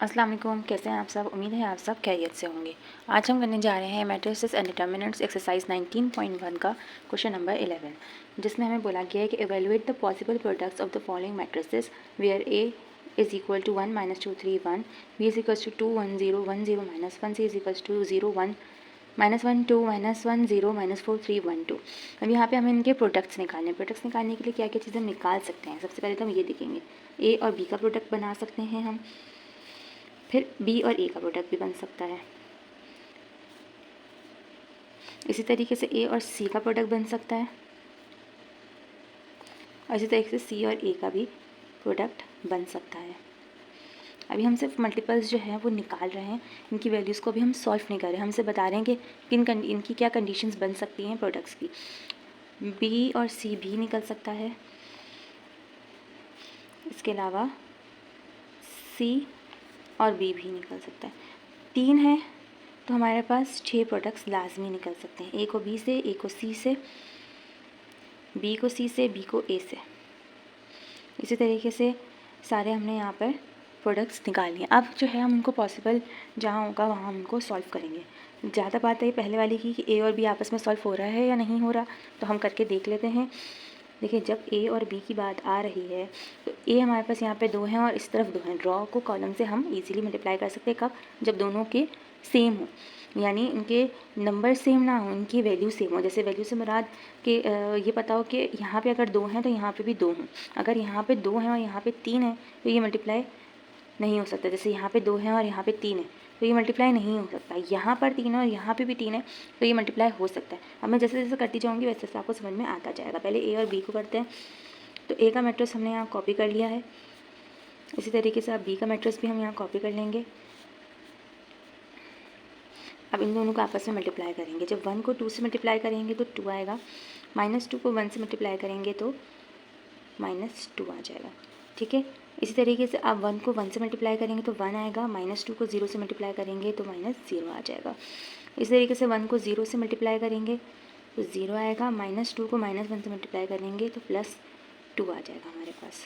अस्सलाम वालेकुम, कैसे हैं आप सब। उम्मीद है आप सब खैरियत से होंगे। आज हम करने जा रहे हैं मैट्रिसेस एंड डिटर्मिनेंट्स एक्सरसाइज 19.1 का क्वेश्चन नंबर 11, जिसमें हमें बोला गया है कि evaluate the possible products of the following matrices where A is equal to 1 -2 3 1, B is equal to 2 1 0 1 0 -1, C is equal to 0 1 -1 2 -1 0 -4 3 1 2। अब यहाँ पे हमें इनके प्रोडक्ट्स निकालने हैं। प्रोडक्ट्स निकालने के लिए क्या क्या चीज़ें हम निकाल सकते हैं। सबसे पहले तो हम ये देखेंगे, ए और बी का प्रोडक्ट बना सकते हैं हम, फिर बी और ए का प्रोडक्ट भी बन सकता है। इसी तरीके से ए और सी का प्रोडक्ट बन सकता है, और इसी तरीके से सी और ए का भी प्रोडक्ट बन सकता है। अभी हम सिर्फ मल्टीपल्स जो है वो निकाल रहे हैं, इनकी वैल्यूज़ को अभी हम सॉल्व नहीं कर रहे हैं। हमसे बता रहे हैं कि इनकी क्या कंडीशंस बन सकती हैं प्रोडक्ट्स की। बी और सी भी निकल सकता है, इसके अलावा सी और बी भी निकल सकता है। 3 है तो हमारे पास 6 प्रोडक्ट्स लाजमी निकल सकते हैं। ए को बी से, ए को सी से, बी को सी से, बी को ए से। इसी तरीके से सारे हमने यहाँ पर प्रोडक्ट्स निकाल लिए। अब जो है हम उनको पॉसिबल जहाँ होगा वहाँ हम उनको सॉल्व करेंगे। ज़्यादा बात है पहले वाली की कि ए और बी आपस में सॉल्व हो रहा है या नहीं हो रहा, तो हम करके देख लेते हैं। देखिए, जब ए और बी की बात आ रही है तो ए हमारे पास यहाँ पे 2 हैं और इस तरफ 2 हैं। ड्रॉ को कॉलम से हम इजीली मल्टीप्लाई कर सकते हैं। कब? जब दोनों के सेम हो, यानी इनके नंबर सेम ना हो, इनकी वैल्यू सेम हो। जैसे वैल्यू से मुराद कि ये पता हो कि यहाँ पे अगर 2 हैं तो यहाँ पे भी 2 हों। अगर यहाँ पे 2 हैं और यहाँ पे 3 है तो ये मल्टीप्लाई नहीं हो सकता। जैसे यहाँ पे 2 हैं और यहाँ पे 3 है तो ये मल्टीप्लाई नहीं हो सकता। यहाँ पर 3 है और यहाँ पे भी 3 है तो ये मल्टीप्लाई हो सकता है। अब मैं जैसे जैसे करती जाऊँगी वैसे वैसे आपको समझ में आता जाएगा। पहले ए और बी को करते हैं। तो ए का मैट्रिक्स हमने यहाँ कॉपी कर लिया है। इसी तरीके से अब बी का मैट्रिक्स भी हम यहाँ कॉपी कर लेंगे। अब इन दोनों को आपस में मल्टीप्लाई करेंगे। जब 1 को 2 से मल्टीप्लाई करेंगे तो 2 आएगा, -2 को 1 से मल्टीप्लाई करेंगे तो -2 आ जाएगा। ठीक है। इसी तरीके से आप 1 को 1 से मल्टीप्लाई करेंगे तो 1 आएगा, -2 को 0 से मल्टीप्लाई करेंगे तो -0 आ जाएगा। इसी तरीके से 1 को 0 से मल्टीप्लाई करेंगे तो 0 आएगा, -2 को -1 से मल्टीप्लाई करेंगे तो +2 आ जाएगा हमारे पास।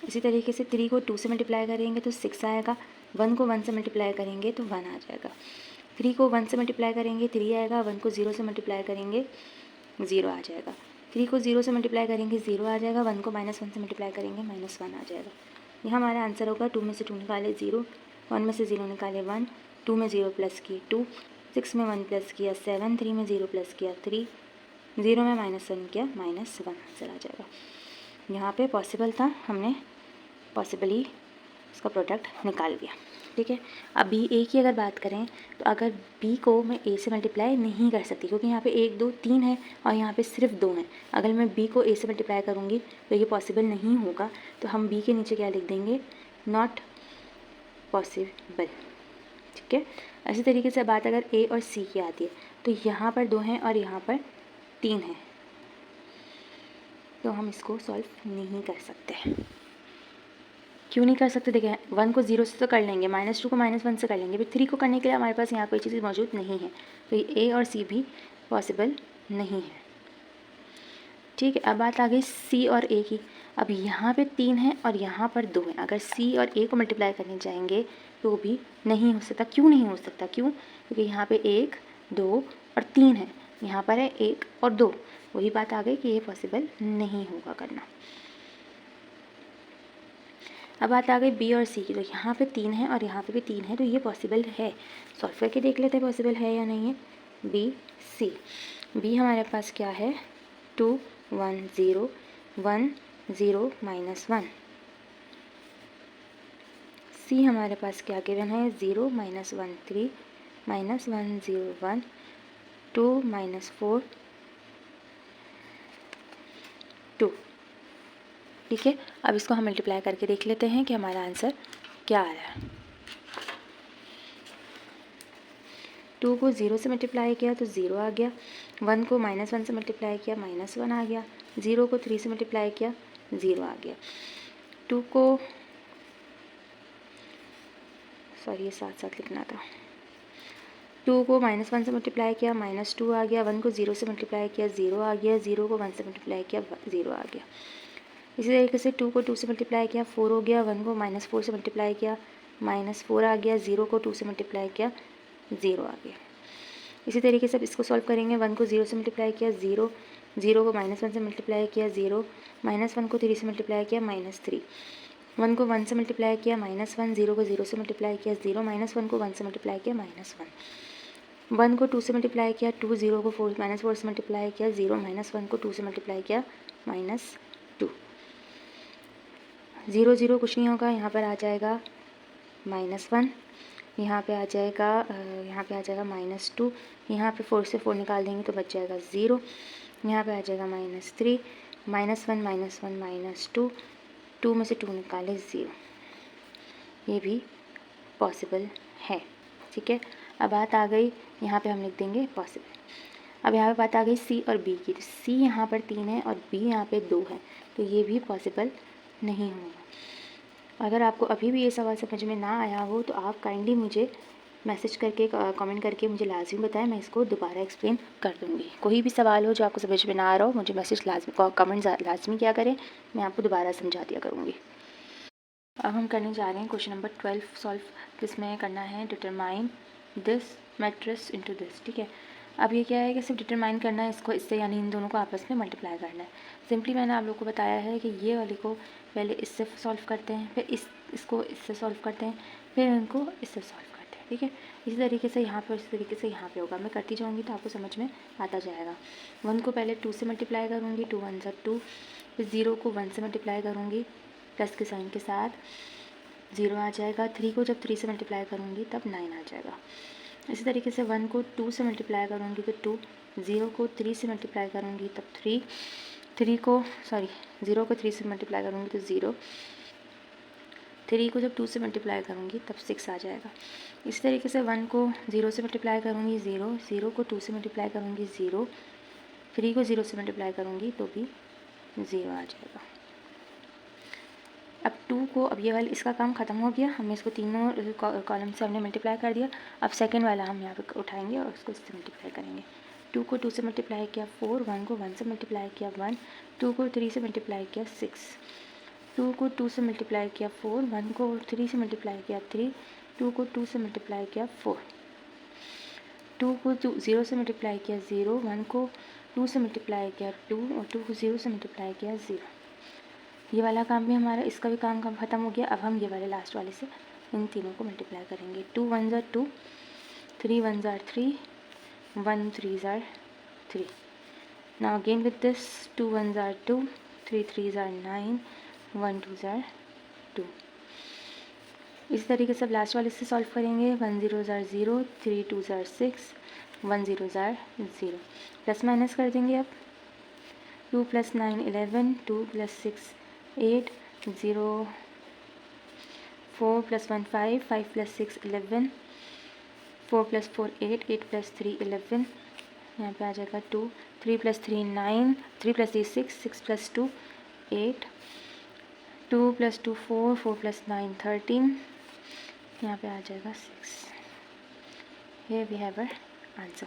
इसी तरीके से 3 को 2 से मल्टीप्लाई करेंगे तो 6 आएगा, 1 को 1 से मल्टीप्लाई करेंगे तो 1 आ जाएगा। 3 को 1 से मल्टीप्लाई करेंगे 3 आएगा, 1 को 0 से मल्टीप्लाई करेंगे 0 आ जाएगा। 3 को 0 से मल्टीप्लाई करेंगे 0 आ जाएगा, 1 को -1 से मल्टीप्लाई करेंगे -1 आ जाएगा। यह हमारा आंसर होगा। 2 में से 2 निकाले 0, 1 में से 0 निकाले 1, 2 में 0 प्लस किए 2, 6 में 1 प्लस किया 7, 3 में 0 प्लस किया 3, 0 में -1 किया -1 आंसर आ जाएगा। यहाँ पे पॉसिबल था, हमने पॉसिबली इसका प्रोडक्ट निकाल लिया। ठीक है। अब बी ए की अगर बात करें तो अगर बी को मैं ए से मल्टीप्लाई नहीं कर सकती, क्योंकि यहाँ पे 1 2 3 है और यहाँ पे सिर्फ 2 हैं। अगर मैं बी को ए से मल्टीप्लाई करूँगी तो ये पॉसिबल नहीं होगा, तो हम बी के नीचे क्या लिख देंगे? Not possible. ठीक है। इसी तरीके से बात अगर ए और सी की आती है तो यहाँ पर 2 हैं और यहाँ पर 3 हैं, तो हम इसको सॉल्व नहीं कर सकते। क्यों नहीं कर सकते? देखिए, 1 को 0 से तो कर लेंगे, -2 को -1 से कर लेंगे, फिर 3 को करने के लिए हमारे पास यहाँ कोई चीज़ मौजूद नहीं है, तो ये ए और सी भी पॉसिबल नहीं है। ठीक है। अब बात आ गई सी और ए की। अब यहाँ पे 3 है और यहाँ पर 2 है। अगर सी और ए को मल्टीप्लाई करने जाएंगे तो भी नहीं हो सकता। क्यों नहीं हो सकता? क्यों? क्योंकि यहाँ पे 1 2 और 3 है, यहाँ पर है 1 और 2। वही बात आ गई कि ये पॉसिबल नहीं होगा करना। अब बात आ गई बी और सी की। तो यहाँ पे 3 है और यहाँ पे भी 3 है, तो ये पॉसिबल है। सॉल्व करके देख लेते हैं पॉसिबल है या नहीं है। B C. बी हमारे पास क्या है? 2 1 0 1 0 -1। सी हमारे पास क्या गिवन है? 0 -1 3 -1 0 1 2 -4 2। ठीक है। अब इसको हम मल्टीप्लाई करके देख लेते हैं कि हमारा आंसर क्या आ रहा है। 2 को 0 से मल्टीप्लाई किया तो 0 आ गया, 1 को -1 से मल्टीप्लाई किया -1 आ गया, 0 को 3 से मल्टीप्लाई किया 0 आ गया, 2 को ये साथ साथ लिखना था। 2 को -1 से मल्टीप्लाई किया -2 आ गया, 1 को 0 से मल्टीप्लाई किया 0 आ गया, 0 को 1 से मल्टीप्लाई किया 0 आ गया। इसी तरीके से 2 को 2 से मल्टीप्लाई किया 4 हो गया, 1 को -4 से मल्टीप्लाई किया -4 आ गया, 0 को 2 से मल्टीप्लाई किया 0 आ गया। इसी तरीके से अब इसको सॉल्व करेंगे। 1 को 0 से मल्टीप्लाई किया 0, 0 को -1 से मल्टीप्लाई किया 0, -1 को 3 से मल्टीप्लाई किया -3, 1 को 1 से मल्टीप्लाई किया -1, 0 को 0 से मल्टीप्लाई किया 0, -1 को 1 से मल्टीप्लाई किया -1, 1 को 2 से मल्टीप्लाई किया 2, 0 को -4 से मल्टीप्लाई किया 0, -1 को 2 से मल्टीप्लाई किया -2, 0 0 कुछ नहीं होगा, यहाँ पर आ जाएगा -1, यहाँ पे आ जाएगा -2, यहाँ पे 4 से 4 निकाल देंगे तो बच जाएगा 0, यहाँ पे आ जाएगा -3, -1 -2, 2 में से 2 निकाले 0, ये भी पॉसिबल है। ठीक है, अब बात आ गई, यहाँ पे हम लिख देंगे पॉसिबल। अब यहाँ पे बात आ गई सी और बी की, तो सी यहाँ पर 3 है और बी यहाँ पे 2 है, तो ये भी पॉसिबल नहीं होगा। अगर आपको अभी भी ये सवाल समझ में ना आया हो तो आप काइंडली मुझे मैसेज करके कमेंट करके मुझे लाजमी बताएं, मैं इसको दोबारा एक्सप्लेन कर दूँगी। कोई भी सवाल हो जो आपको समझ में ना आ रहा हो, मुझे मैसेज लाजमी कमेंट लाजमी क्या करें, मैं आपको दोबारा समझा दिया करूँगी। अब हम करने जा रहे हैं क्वेश्चन नंबर 12 सॉल्व, जिसमें करना है determine this matrix into this. ठीक है, अब ये क्या है कि सिर्फ डिटरमाइन करना है इसको इससे, यानी इन दोनों को आपस में मल्टीप्लाई करना है। सिंपली मैंने आप लोग को बताया है कि ये वाले को पहले इससे सॉल्व करते हैं, फिर इसको इससे सॉल्व करते हैं, फिर इनको इससे सॉल्व करते हैं। ठीक है, इसी तरीके से यहाँ पर, इसी तरीके से यहाँ पे होगा। मैं करती जाऊँगी तो आपको समझ में आता जाएगा। 1 को पहले 2 से मल्टीप्लाई करूँगी, 2 1 2, फिर 0 को 1 से मल्टीप्लाई करूँगी प्लस के साइन के साथ, 0 आ जाएगा। 3 को जब 3 से मल्टीप्लाई करूँगी तब 9 आ जाएगा। इसी तरीके से 1 को 2 से मल्टीप्लाई करूँगी तो 2, 0 को 3 से मल्टीप्लाई करूँगी तब 3, 0 को 3 से मल्टीप्लाई करूँगी तो 0, 3 को जब 2 से मल्टीप्लाई करूँगी तब 6 आ जाएगा। इसी तरीके से 1 को 0 से मल्टीप्लाई करूँगी 0, 0 को 2 से मल्टीप्लाई करूँगी 0, 3 को 0 से मल्टीप्लाई करूँगी तो भी 0 आ जाएगा। अब 2 को, अब ये वाला इसका काम ख़त्म हो गया, हमने इसको तीनों कॉलम से हमने मल्टीप्लाई कर दिया। अब सेकंड वाला हम यहाँ पे उठाएंगे और उसको इससे मल्टीप्लाई करेंगे। 2 को 2 से मल्टीप्लाई किया 4, 1 को 1 से मल्टीप्लाई किया 1, 2 को 3 से मल्टीप्लाई किया 6, 2 को 2 से मल्टीप्लाई किया 4, 1 को 3 से मल्टीप्लाई किया 3, 2 को 2 से मल्टीप्लाई किया 4, 2 को 0 से मल्टीप्लाई किया 0, 1 को 2 से मल्टीप्लाई किया 2 और 2 को 0 से मल्टीप्लाई किया 0। ये वाला काम भी हमारा, इसका भी काम ख़त्म हो गया। अब हम ये वाले लास्ट वाले से इन तीनों को मल्टीप्लाई करेंगे। 2 1 2, 3 1 3, 1 3 3। Now again with this 2 1 2, 3 3 9, 1 2 2। इस तरीके से अब लास्ट वाले से सॉल्व करेंगे। 1 0 0, 3 2 6, 1 0 0। प्लस माइनस कर देंगे। अब 2 + 9 11, 2 + 6 8, 0 4 + 1 5, 5 + 6 11, 4 + 4 8, 8 + 3 11, यहाँ पे आ जाएगा 2, 3 + 3 9, 3 + 3 6, 6 + 2 8, 2 + 2 4, 4 + 9 13, यहाँ पे आ जाएगा 6। Here we have our answer.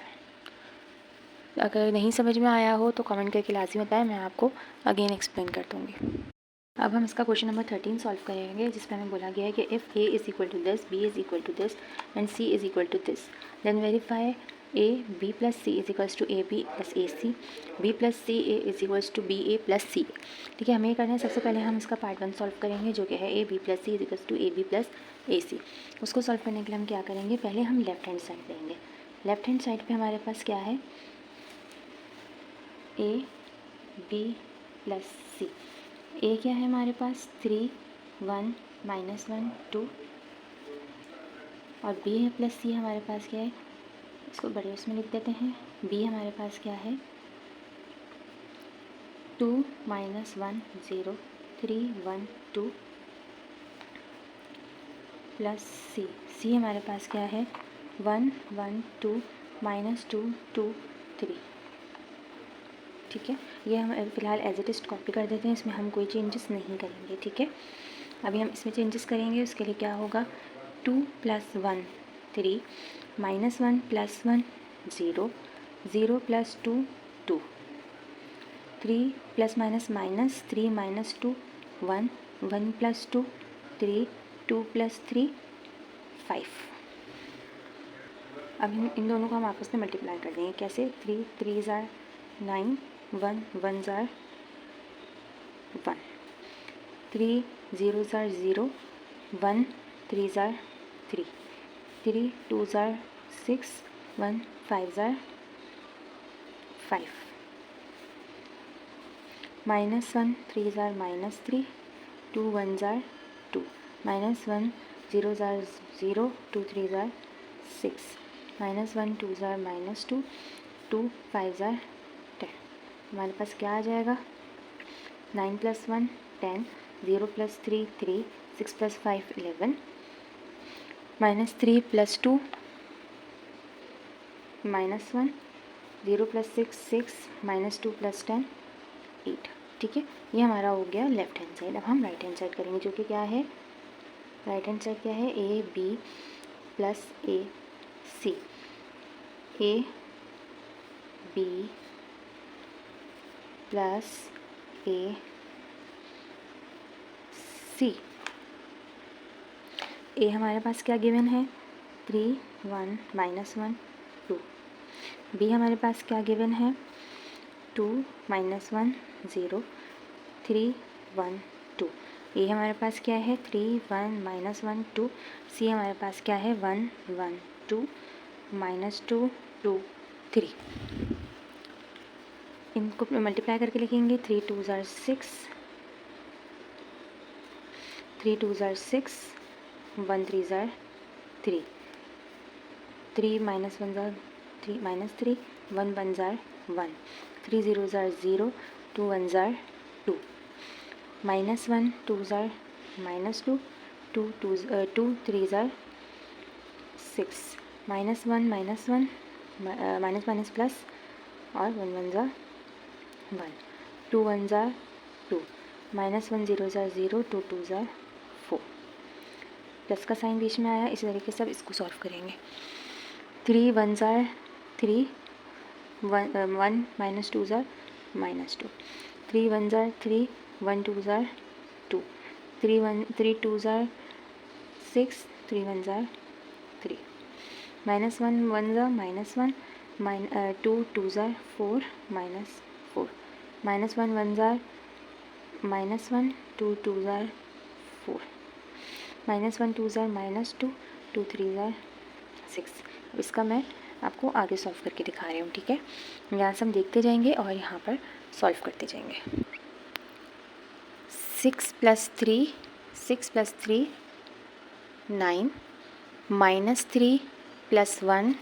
अगर नहीं समझ में आया हो तो कमेंट करके लाजमी बताएं, मैं आपको अगेन एक्सप्लेन कर दूँगी। अब हम इसका क्वेश्चन नंबर 13 सॉल्व करेंगे, जिसमें हमें बोला गया है कि if a is equal to this, b is equal to this and c is equal to this, then verify a b + c is equals to a b + a c, b + c a is equals to b a + c। ठीक है, हमें ये करना है। सबसे पहले हम इसका पार्ट 1 सॉल्व करेंगे, जो कि है a b + c is equals to a b + a c। उसको सॉल्व करने के लिए हम क्या करेंगे, पहले हम लेफ्ट हैंड साइड लेंगे। लेफ्ट हैंड साइड पर हमारे पास क्या है, a b + c। ए क्या है हमारे पास 3 1 -1 2, और बी है प्लस सी हमारे पास क्या है, इसको बड़े उसमें लिख देते हैं। बी हमारे पास क्या है 2 -1 0, 3 1 2 प्लस सी। सी हमारे पास क्या है 1 1 2 -2 2 3। ठीक है, ये हम फ़िलहाल एज इट इज़ कॉपी कर देते हैं, इसमें हम कोई चेंजेस नहीं करेंगे। ठीक है, अभी हम इसमें चेंजेस करेंगे। उसके लिए क्या होगा 2 + 1 3, -1 + 1 0, 0 + 2 2, 3 plus minus minus, 3 minus 2 1, 1 plus 2 3, 2 plus 3 5। अब इन दोनों को हम आपस में मल्टीप्लाई कर देंगे। कैसे? 3 3 are 9, 1 1 are 1, 3 0 are 0, 1 3 are 3, 3 2 are 6, 1 5 are 5, minus 1 3 are minus 3, 2 1 are 2, minus 1 0 are 0, 2 3 are 6, minus 1 2 are minus 2, 2 5 are 10। हमारे पास क्या आ जाएगा? 9 plus 1 10, 0 plus 3 3, 6 plus 5 11, minus 3 plus 2 minus 1, 0 plus 6 6, minus 2 plus 10 8। ठीक है, ये हमारा हो गया लेफ्ट हैंड साइड। अब हम राइट हैंड साइड करेंगे, जो कि क्या है? राइट हैंड साइड क्या है? A B plus A C, A B plus A C. A हमारे पास क्या गिवन है? 3 1 माइनस 1 2। बी हमारे पास क्या गिवन है? 2 माइनस 1 0, 3 1 2। ए हमारे पास क्या है? 3 1 माइनस 1 2। सी हमारे पास क्या है? 1 1 2 माइनस 2 2 3। इनको मल्टीप्लाई करके लिखेंगे। 3 2 are 6, 3 2 are 6, 1 3 are 3, 3 minus 1 are 3 माइनस 3, 1 1 are 1, 3 0 are 0, 2 1 are 2, minus 1 2 are minus 2, 2 3 are 6, minus 1 minus 1 minus minus plus और 1 1 are 1, 2 1 are 2, minus 1 0 are 0, 2 2 are 4। Plus का साइन बीच में आया, इसी तरीके से अब इसको सॉल्व करेंगे। 3 1 are 3, 1 minus 2 are minus 2, 3 1 are 3, 1 2 are 2, 3 2 are 6, 3 1 are 3, minus 1 1 are minus 1, 2 2 are 4 minus 4, minus 1 1 are minus 1, 2 2 are 4, minus 1 2 are minus 2, 2 3 are 6। अब इसका मैं आपको आगे सॉल्व करके दिखा रही हूँ। ठीक है, यहाँ से हम देखते जाएंगे और यहाँ पर सॉल्व करते जाएंगे। 6 plus 3 9, minus 3 plus 1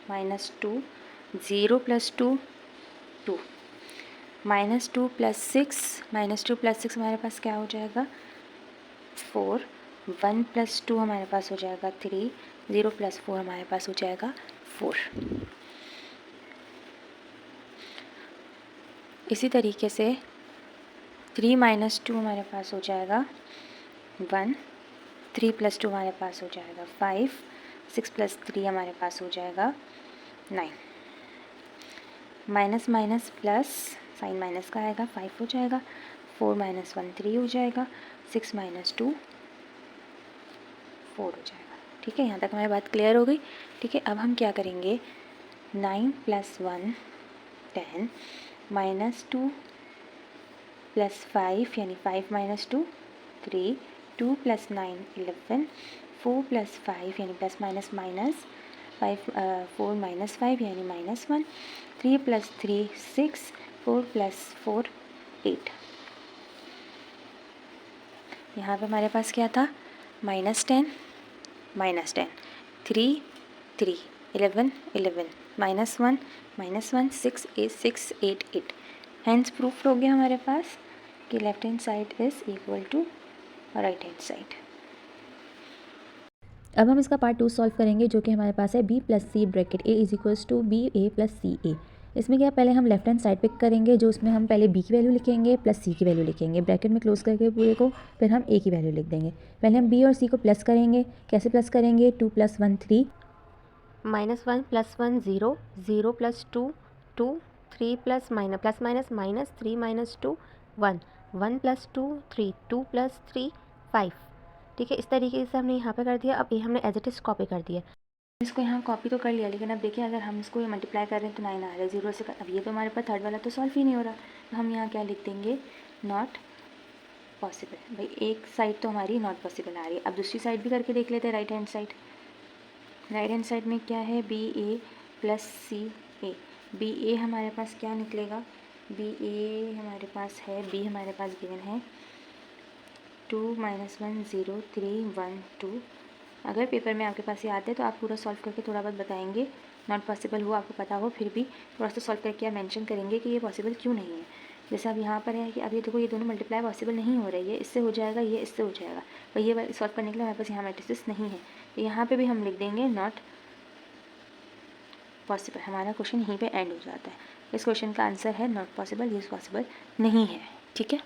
minus 2, 0 plus 2 2, minus 2 plus 6 हमारे पास क्या हो जाएगा? 4, 1 प्लस 2 हमारे पास हो जाएगा 3, 0 प्लस 4 हमारे पास हो जाएगा 4। इसी तरीके से 3 माइनस 2 हमारे पास हो जाएगा 1, 3 प्लस 2 हमारे पास हो जाएगा 5, 6 प्लस 3 हमारे पास हो जाएगा 9, minus minus plus, sign minus का आएगा, 5 हो जाएगा, 4 माइनस 1 3 हो जाएगा, 6 माइनस 2 4 हो जाएगा। ठीक है, यहाँ तक हमारी बात क्लियर हो गई। ठीक है, अब हम क्या करेंगे? 9 प्लस 1 10, माइनस 2 प्लस 5 यानी 5 माइनस 2 3, 2 प्लस 9 11, 4 प्लस 5 यानी प्लस माइनस माइनस 5, 4 माइनस 5 यानी माइनस 1, 3 प्लस 3 6, 4 प्लस 4 8। यहाँ पे हमारे पास क्या था? Minus 10 3 3, 11 11, minus 1 6 8 8। हैंड्स प्रूफ हो गया हमारे पास कि left hand side is equal to right hand side. अब हम इसका पार्ट 2 सॉल्व करेंगे, जो कि हमारे पास है b plus C bracket a is equals to B A plus C A. इसमें क्या, पहले हम लेफ्ट हैंड साइड पिक करेंगे, जो उसमें हम पहले b की वैल्यू लिखेंगे प्लस c की वैल्यू लिखेंगे, ब्रैकेट में क्लोज करके पूरे को, फिर हम a की वैल्यू लिख देंगे। पहले हम b और c को प्लस करेंगे। कैसे प्लस करेंगे? 2 plus 1 3, -1 + 1 0, 0 + 2 2, 3 plus minus minus 3 minus 2 1 1 plus 2 3 2 plus 3 5। ठीक है, इस तरीके से हमने यहाँ पे कर दिया। अब ये हमने एज इट इज़ कॉपी कर दिया। इसको यहाँ कॉपी तो कर लिया, लेकिन अब देखिए अगर हम इसको मल्टीप्लाई कर रहे हैं तो 9 आ रहा है 0 से अब ये तो हमारे पास थर्ड वाला तो सॉल्व ही नहीं हो रहा, तो हम यहाँ क्या लिख देंगे, नॉट पॉसिबल। भाई एक साइड तो हमारी नॉट पॉसिबल आ रही है। अब दूसरी साइड भी करके देख लेते हैं, right hand side. Right hand side में क्या है, B A plus C A. B ए हमारे पास क्या निकलेगा, बी ए हमारे पास है, बी हमारे पास गिवन है 2 - 1 0 3 1 2। अगर पेपर में आपके पास ये आते हैं तो आप पूरा सॉल्व करके थोड़ा बहुत बताएंगे, नॉट पॉसिबल हो आपको पता हो, फिर भी थोड़ा सा सॉल्व करके आप मेंशन करेंगे कि ये पॉसिबल क्यों नहीं है। जैसे अब यहाँ पर है कि अब ये देखो ये दोनों मल्टीप्लाई पॉसिबल नहीं हो रही है, इससे हो जाएगा, ये इससे हो जाएगा, और ये सॉल्व करने के लिए हमारे पास यहाँ मैट्रिसेस नहीं है, तो यहाँ पे भी हम लिख देंगे नॉट पॉसिबल। हमारा क्वेश्चन यहीं पे एंड हो जाता है। इस क्वेश्चन का आंसर है नॉट पॉसिबल, ये पॉसिबल नहीं है। ठीक है।